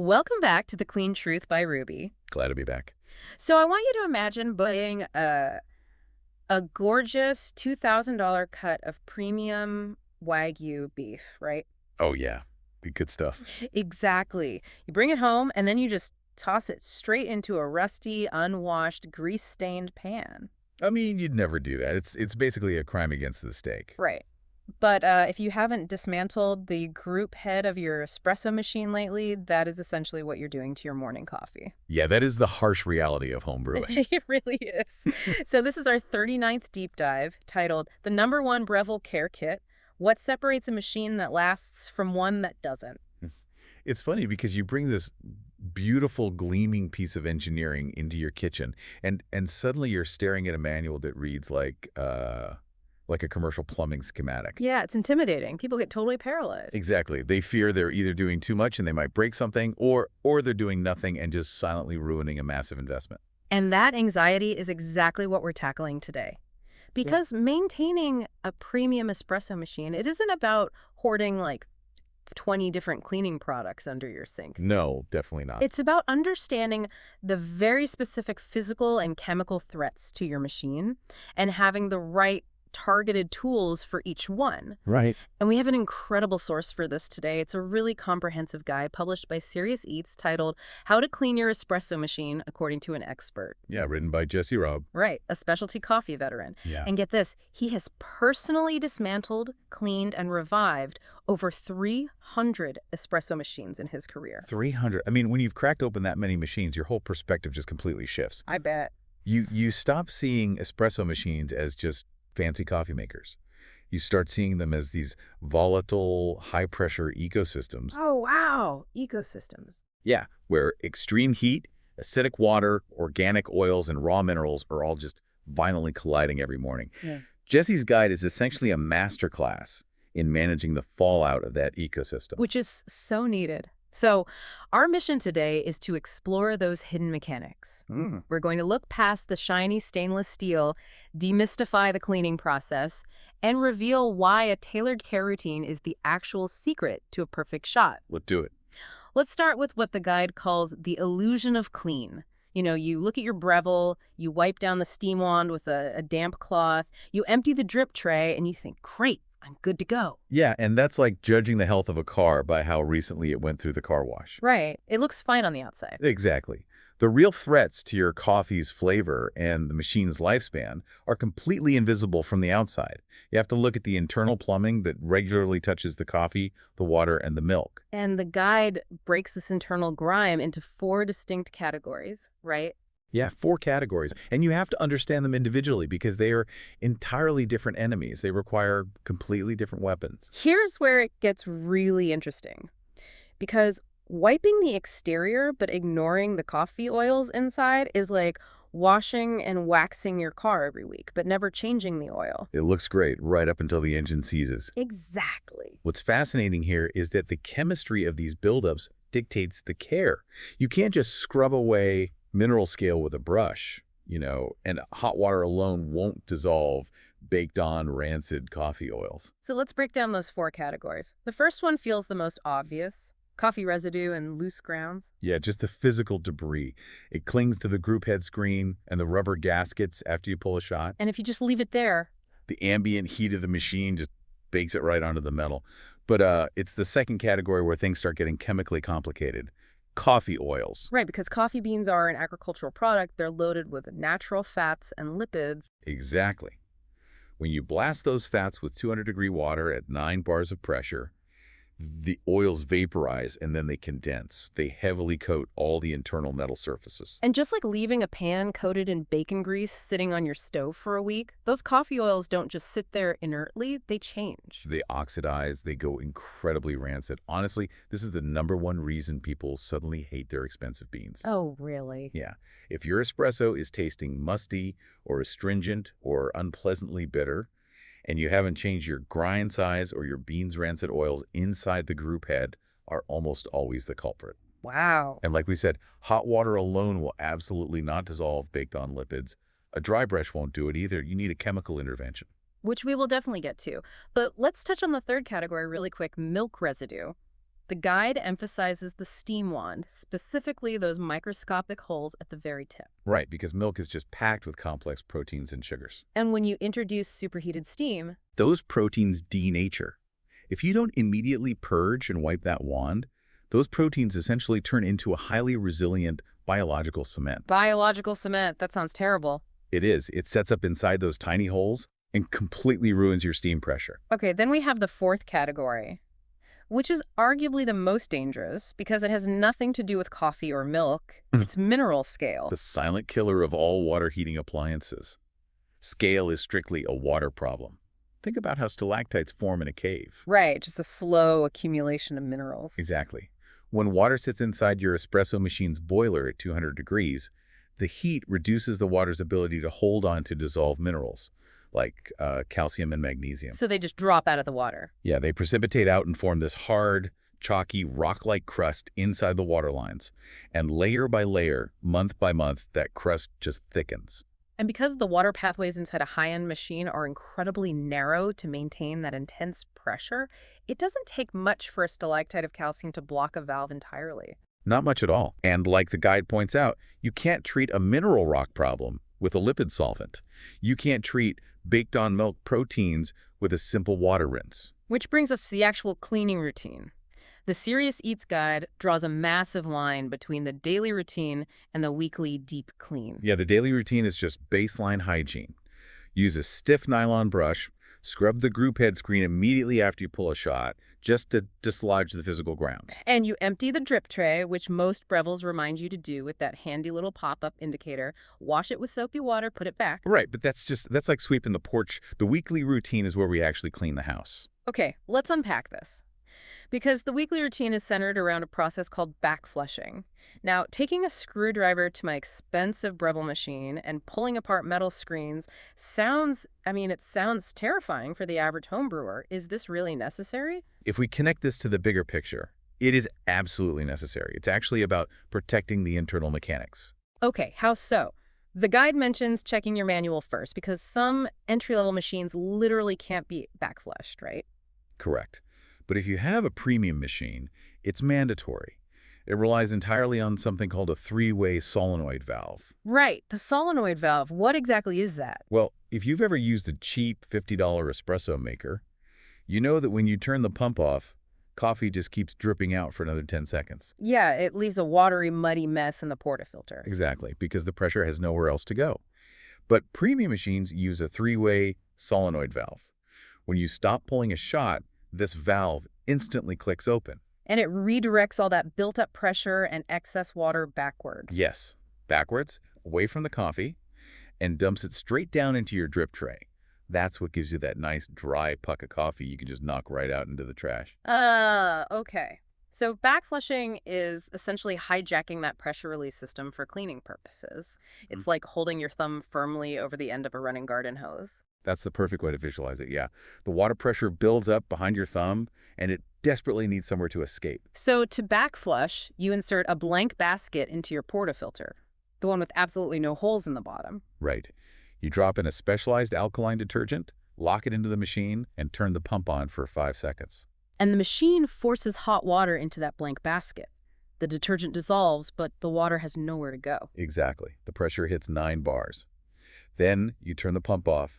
Welcome back to The Clean Truth by Roobi. Glad to be back. So I want you to imagine buying a gorgeous $2,000 cut of premium Wagyu beef, right? Oh, yeah. Good stuff. Exactly. You bring it home and then you just toss it straight into a rusty, unwashed, grease-stained pan. I mean, you'd never do that. It's basically a crime against the steak. Right. But if you haven't dismantled the group head of your espresso machine lately, that is essentially what you're doing to your morning coffee. Yeah, that is the harsh reality of home brewing. It really is. So this is our 39th deep dive titled The #1 Breville Care Kit, What Separates a Machine That Lasts from One That Doesn't. It's funny because you bring this beautiful, gleaming piece of engineering into your kitchen, and suddenly you're staring at a manual that reads like a commercial plumbing schematic. Yeah, it's intimidating. People get totally paralyzed. Exactly. They fear they're either doing too much and they might break something, or they're doing nothing and just silently ruining a massive investment. And that anxiety is exactly what we're tackling today. Because maintaining a premium espresso machine, it isn't about hoarding like 20 different cleaning products under your sink. No, definitely not. It's about understanding the very specific physical and chemical threats to your machine and having the right targeted tools for each one. Right. And we have an incredible source for this today. It's a really comprehensive guide published by Serious Eats titled How to Clean Your Espresso Machine According to an Expert. Yeah, written by Jesse Robb. Right, a specialty coffee veteran. Yeah. And get this, he has personally dismantled, cleaned, and revived over 300 espresso machines in his career. 300. I mean, when you've cracked open that many machines, your whole perspective just completely shifts. I bet. You stop seeing espresso machines as just fancy coffee makers. You start seeing them as these volatile, high-pressure ecosystems. Oh, wow. Ecosystems. Yeah, where extreme heat, acidic water, organic oils, and raw minerals are all just violently colliding every morning. Yeah. Jesse's guide is essentially a masterclass in managing the fallout of that ecosystem. Which is so needed. So our mission today is to explore those hidden mechanics. We're going to look past the shiny stainless steel, demystify the cleaning process, and reveal why a tailored care routine is the actual secret to a perfect shot. Let's do it. Let's start with what the guide calls the illusion of clean. You know, you look at your Breville, you wipe down the steam wand with a damp cloth, you empty the drip tray, and you think, great, I'm good to go. Yeah, and that's like judging the health of a car by how recently it went through the car wash. Right. It looks fine on the outside. Exactly. The real threats to your coffee's flavor and the machine's lifespan are completely invisible from the outside. You have to look at the internal plumbing that regularly touches the coffee, the water, and the milk. And the guide breaks this internal grime into 4 distinct categories, right? Yeah, 4 categories. And you have to understand them individually because they are entirely different enemies. They require completely different weapons. Here's where it gets really interesting. Because wiping the exterior but ignoring the coffee oils inside is like washing and waxing your car every week, but never changing the oil. It looks great right up until the engine seizes. Exactly. What's fascinating here is that the chemistry of these buildups dictates the care. You can't just scrub away mineral scale with a brush, and hot water alone won't dissolve baked-on rancid coffee oils. So let's break down those 4 categories. The first one feels the most obvious. Coffee residue and loose grounds. Yeah, just the physical debris. It clings to the group head screen and the rubber gaskets after you pull a shot. And if you just leave it there, the ambient heat of the machine just bakes it right onto the metal. But it's the second category where things start getting chemically complicated. Coffee oils. Right, because coffee beans are an agricultural product. They're loaded with natural fats and lipids. Exactly. When you blast those fats with 200-degree water at 9 bars of pressure, the oils vaporize and then they condense. They heavily coat all the internal metal surfaces. And just like leaving a pan coated in bacon grease sitting on your stove for a week, those coffee oils don't just sit there inertly, they change. They oxidize, they go incredibly rancid. Honestly, this is the #1 reason people suddenly hate their expensive beans. Oh, really? Yeah. If your espresso is tasting musty or astringent or unpleasantly bitter, and you haven't changed your grind size or your beans' rancid oils inside the group head, are almost always the culprit. Wow. And like we said, hot water alone will absolutely not dissolve baked-on lipids. A dry brush won't do it either. You need a chemical intervention. Which we will definitely get to. But let's touch on the third category really quick, milk residue. The guide emphasizes the steam wand, specifically those microscopic holes at the very tip. Right, because milk is just packed with complex proteins and sugars. And when you introduce superheated steam, Those proteins denature. If you don't immediately purge and wipe that wand, those proteins essentially turn into a highly resilient biological cement. biological cement, that sounds terrible. It is. It sets up inside those tiny holes and completely ruins your steam pressure. Okay, then we have the fourth category, which is arguably the most dangerous because it has nothing to do with coffee or milk. It's mineral scale. The silent killer of all water heating appliances. Scale is strictly a water problem. Think about how stalactites form in a cave. Right, just a slow accumulation of minerals. Exactly. When water sits inside your espresso machine's boiler at 200 degrees, the heat reduces the water's ability to hold on to dissolved minerals, like calcium and magnesium. So they just drop out of the water. Yeah, they precipitate out and form this hard, chalky, rock-like crust inside the water lines. And layer by layer, month by month, that crust just thickens. And because the water pathways inside a high-end machine are incredibly narrow to maintain that intense pressure, it doesn't take much for a stalactite of calcium to block a valve entirely. Not much at all. And like the guide points out, you can't treat a mineral rock problem with a lipid solvent. You can't treat baked-on milk proteins with a simple water rinse. Which brings us to the actual cleaning routine. The Serious Eats Guide draws a massive line between the daily routine and the weekly deep clean. Yeah, the daily routine is just baseline hygiene. Use a stiff nylon brush, scrub the group head screen immediately after you pull a shot, just to dislodge the physical grounds. And you empty the drip tray, which most Brevilles remind you to do with that handy little pop-up indicator. Wash it with soapy water, put it back. Right, but that's like sweeping the porch. The weekly routine is where we actually clean the house. Okay, let's unpack this. Because the weekly routine is centered around a process called backflushing. Now, taking a screwdriver to my expensive Breville machine and pulling apart metal screens sounds terrifying for the average home brewer. Is this really necessary? If we connect this to the bigger picture, it is absolutely necessary. It's actually about protecting the internal mechanics. Okay, how so? The guide mentions checking your manual first because some entry-level machines literally can't be backflushed, right? Correct. But if you have a premium machine, it's mandatory. It relies entirely on something called a three-way solenoid valve. Right, the solenoid valve. What exactly is that? Well, if you've ever used a cheap $50 espresso maker, you know that when you turn the pump off, coffee just keeps dripping out for another 10 seconds. Yeah, it leaves a watery, muddy mess in the portafilter. Exactly, because the pressure has nowhere else to go. But premium machines use a three-way solenoid valve. When you stop pulling a shot, this valve instantly clicks open. And it redirects all that built-up pressure and excess water backwards. Yes, backwards, away from the coffee, and dumps it straight down into your drip tray. That's what gives you that nice, dry puck of coffee you can just knock right out into the trash. Okay. So backflushing is essentially hijacking that pressure release system for cleaning purposes. It's like holding your thumb firmly over the end of a running garden hose. That's the perfect way to visualize it, yeah. The water pressure builds up behind your thumb, and it desperately needs somewhere to escape. So to backflush, you insert a blank basket into your portafilter, the one with absolutely no holes in the bottom. Right. You drop in a specialized alkaline detergent, lock it into the machine, and turn the pump on for 5 seconds. And the machine forces hot water into that blank basket. The detergent dissolves, but the water has nowhere to go. Exactly. The pressure hits 9 bars. Then you turn the pump off.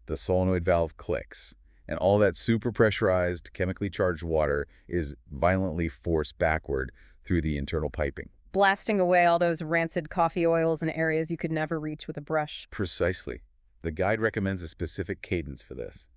The solenoid valve clicks, and all that super pressurized, chemically charged water is violently forced backward through the internal piping. Blasting away all those rancid coffee oils in areas you could never reach with a brush. Precisely. The guide recommends a specific cadence for this.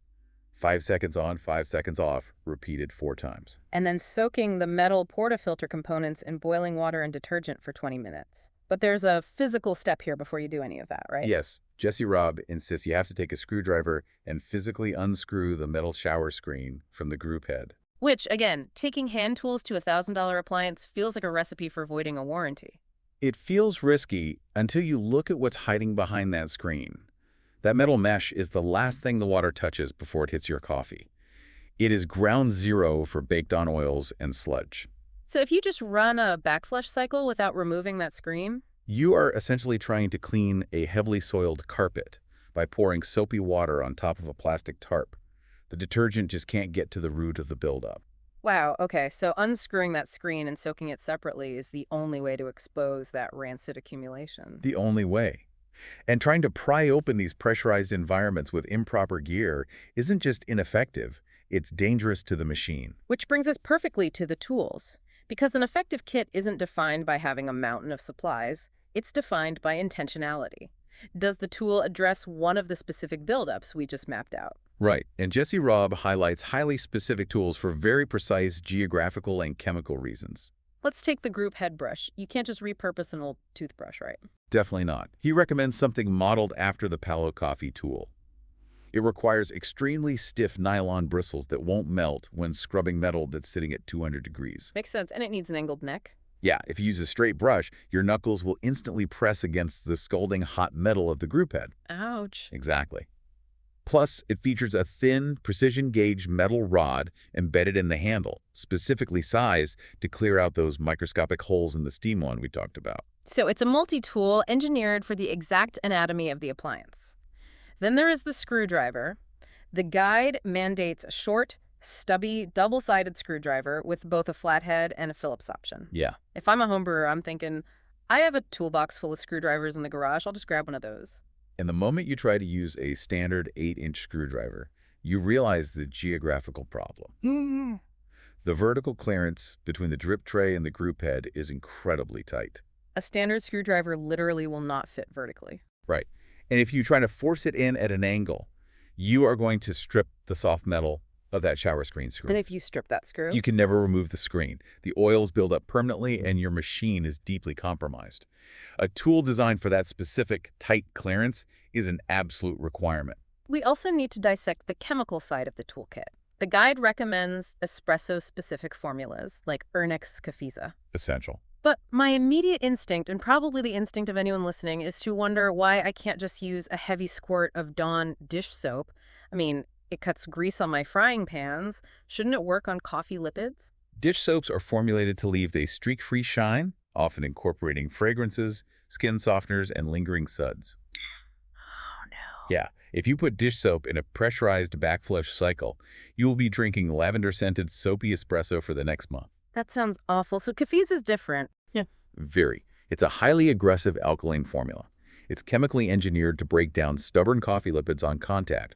5 seconds on, 5 seconds off, repeated 4 times. And then soaking the metal portafilter components in boiling water and detergent for 20 minutes. But there's a physical step here before you do any of that, right? Yes. Jesse Robb insists you have to take a screwdriver and physically unscrew the metal shower screen from the group head. Which, again, taking hand tools to a $1,000 appliance feels like a recipe for avoiding a warranty. It feels risky until you look at what's hiding behind that screen. That metal mesh is the last thing the water touches before it hits your coffee. It is ground zero for baked-on oils and sludge. So if you just run a backflush cycle without removing that screen? You are essentially trying to clean a heavily soiled carpet by pouring soapy water on top of a plastic tarp. The detergent just can't get to the root of the buildup. Wow, okay, so unscrewing that screen and soaking it separately is the only way to expose that rancid accumulation. The only way. And trying to pry open these pressurized environments with improper gear isn't just ineffective, it's dangerous to the machine. Which brings us perfectly to the tools. Because an effective kit isn't defined by having a mountain of supplies, it's defined by intentionality. Does the tool address one of the specific buildups we just mapped out? Right, and Jesse Robb highlights highly specific tools for very precise geographical and chemical reasons. Let's take the group head brush. You can't just repurpose an old toothbrush, right? Definitely not. He recommends something modeled after the Palo Coffee tool. It requires extremely stiff nylon bristles that won't melt when scrubbing metal that's sitting at 200 degrees. Makes sense, and it needs an angled neck. Yeah, if you use a straight brush, your knuckles will instantly press against the scalding hot metal of the group head. Ouch. Exactly. Plus, it features a thin, precision-gauge metal rod embedded in the handle, specifically sized to clear out those microscopic holes in the steam wand we talked about. So it's a multi-tool engineered for the exact anatomy of the appliance. Then there is the screwdriver. The guide mandates a short, stubby, double-sided screwdriver with both a flathead and a Phillips option. Yeah. If I'm a home brewer, I'm thinking, I have a toolbox full of screwdrivers in the garage. I'll just grab one of those. And the moment you try to use a standard 8-inch screwdriver, you realize the geographical problem. The vertical clearance between the drip tray and the group head is incredibly tight. A standard screwdriver literally will not fit vertically. Right. And if you try to force it in at an angle, you are going to strip the soft metal of that shower screen screw. Then if you strip that screw? You can never remove the screen. The oils build up permanently and your machine is deeply compromised. A tool designed for that specific tight clearance is an absolute requirement. We also need to dissect the chemical side of the toolkit. The guide recommends espresso-specific formulas like Ernex Cafesa. Essential. But my immediate instinct, and probably the instinct of anyone listening, is to wonder why I can't just use a heavy squirt of Dawn dish soap. I mean, it cuts grease on my frying pans. Shouldn't it work on coffee lipids? Dish soaps are formulated to leave a streak-free shine, often incorporating fragrances, skin softeners, and lingering suds. Oh, no. Yeah, if you put dish soap in a pressurized backflush cycle, you will be drinking lavender-scented soapy espresso for the next month. That sounds awful. So Cafesa is different. Yeah. Very. It's a highly aggressive alkaline formula. It's chemically engineered to break down stubborn coffee lipids on contact.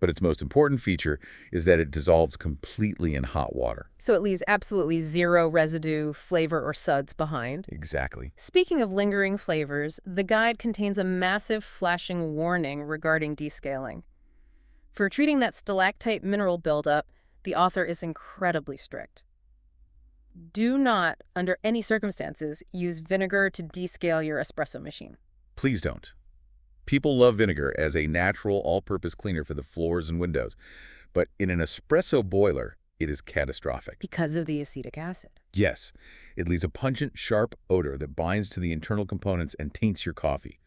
But its most important feature is that it dissolves completely in hot water. So it leaves absolutely zero residue, flavor, or suds behind. Exactly. Speaking of lingering flavors, the guide contains a massive flashing warning regarding descaling. For treating that stalactite mineral buildup, the author is incredibly strict. Do not, under any circumstances, use vinegar to descale your espresso machine. Please don't. People love vinegar as a natural all-purpose cleaner for the floors and windows, but in an espresso boiler, it is catastrophic. Because of the acetic acid. Yes, it leaves a pungent, sharp odor that binds to the internal components and taints your coffee.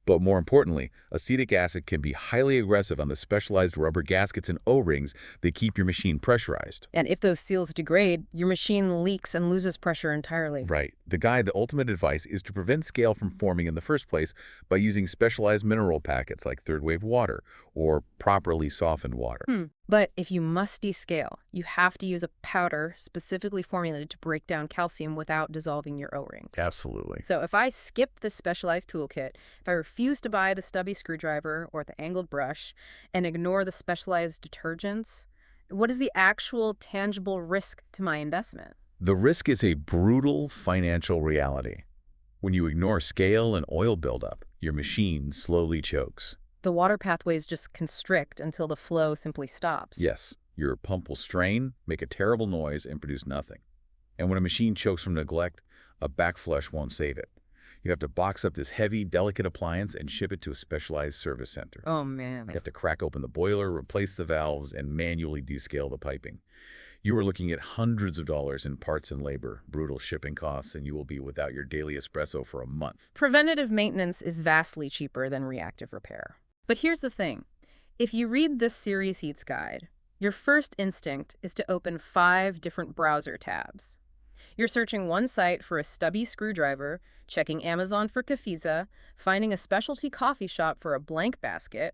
But more importantly, acetic acid can be highly aggressive on the specialized rubber gaskets and O-rings that keep your machine pressurized. And if those seals degrade, your machine leaks and loses pressure entirely. Right. The ultimate advice is to prevent scale from forming in the first place by using specialized mineral packets like third-wave water or properly softened water. But if you must descale, you have to use a powder specifically formulated to break down calcium without dissolving your O-rings. Absolutely. So if I skip this specialized toolkit, if I refuse to buy the stubby screwdriver or the angled brush and ignore the specialized detergents, what is the actual tangible risk to my investment? The risk is a brutal financial reality. When you ignore scale and oil buildup, your machine slowly chokes. The water pathways just constrict until the flow simply stops. Yes, your pump will strain, make a terrible noise, and produce nothing. And when a machine chokes from neglect, a backflush won't save it. You have to box up this heavy, delicate appliance and ship it to a specialized service center. Oh, man. You have to crack open the boiler, replace the valves, and manually descale the piping. You are looking at hundreds of dollars in parts and labor, brutal shipping costs, and you will be without your daily espresso for a month. Preventative maintenance is vastly cheaper than reactive repair. But here's the thing. If you read this Serious Eats guide, your first instinct is to open 5 different browser tabs. You're searching one site for a stubby screwdriver, checking Amazon for kefisa, finding a specialty coffee shop for a blank basket,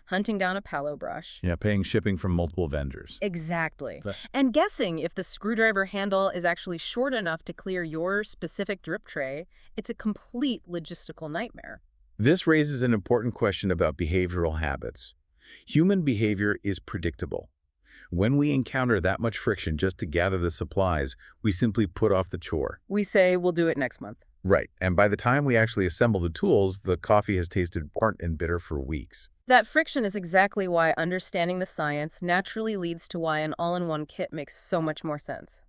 hunting down a palo brush. Yeah, paying shipping from multiple vendors. Exactly. But And guessing if the screwdriver handle is actually short enough to clear your specific drip tray, it's a complete logistical nightmare. this raises an important question about behavioral habits. Human behavior is predictable. When we encounter that much friction just to gather the supplies, we simply put off the chore. We say we'll do it next month. Right, and by the time we actually assemble the tools, the coffee has tasted burnt and bitter for weeks. That friction is exactly why understanding the science naturally leads to why an all-in-one kit makes so much more sense.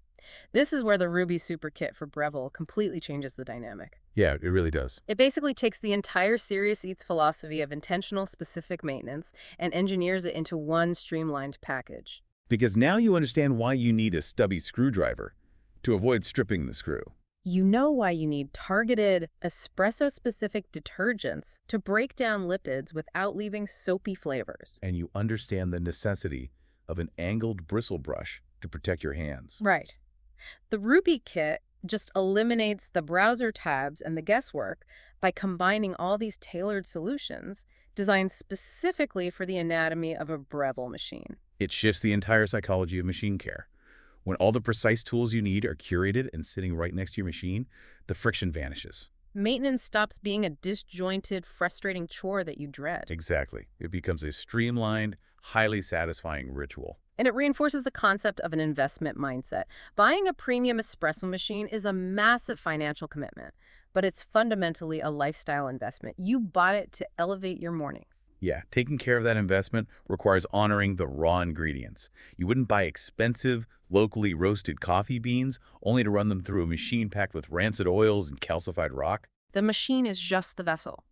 This is where the Roobi Super Kit for Breville completely changes the dynamic. Yeah, it really does. It basically takes the entire Serious Eats philosophy of intentional specific maintenance and engineers it into one streamlined package. Because now you understand why you need a stubby screwdriver to avoid stripping the screw. You know why you need targeted, espresso-specific detergents to break down lipids without leaving soapy flavors. And you understand the necessity of an angled bristle brush to protect your hands. Right. The Roobi kit just eliminates the browser tabs and the guesswork by combining all these tailored solutions designed specifically for the anatomy of a Breville machine. It shifts the entire psychology of machine care. When all the precise tools you need are curated and sitting right next to your machine, the friction vanishes. Maintenance stops being a disjointed, frustrating chore that you dread. Exactly. It becomes a streamlined, highly satisfying ritual. And it reinforces the concept of an investment mindset. Buying a premium espresso machine is a massive financial commitment, but it's fundamentally a lifestyle investment. You bought it to elevate your mornings. Yeah, taking care of that investment requires honoring the raw ingredients. You wouldn't buy expensive, locally roasted coffee beans only to run them through a machine packed with rancid oils and calcified rock. The machine is just the vessel.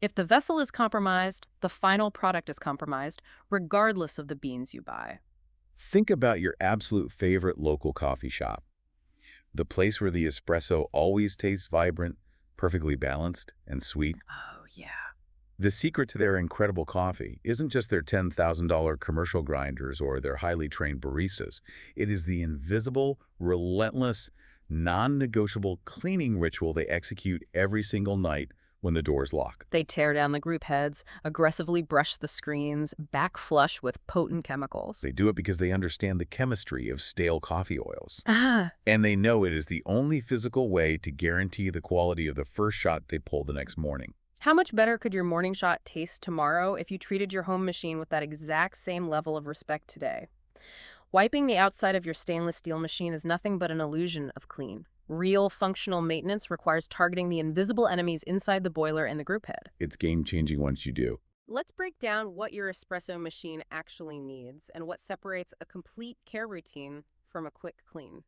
If the vessel is compromised, the final product is compromised, regardless of the beans you buy. Think about your absolute favorite local coffee shop. The place where the espresso always tastes vibrant, perfectly balanced, and sweet. Oh, yeah. The secret to their incredible coffee isn't just their $10,000 commercial grinders or their highly trained baristas. It is the invisible, relentless, non-negotiable cleaning ritual they execute every single night when the doors lock. They tear down the group heads, aggressively brush the screens, back flush with potent chemicals. They do it because they understand the chemistry of stale coffee oils. Ah, And they know it is the only physical way to guarantee the quality of the first shot they pull the next morning. how much better could your morning shot taste tomorrow if you treated your home machine with that exact same level of respect today? Wiping the outside of your stainless steel machine is nothing but an illusion of clean. Real functional maintenance requires targeting the invisible enemies inside the boiler and the group head. It's game-changing once you do. Let's break down what your espresso machine actually needs and what separates a complete care routine from a quick clean.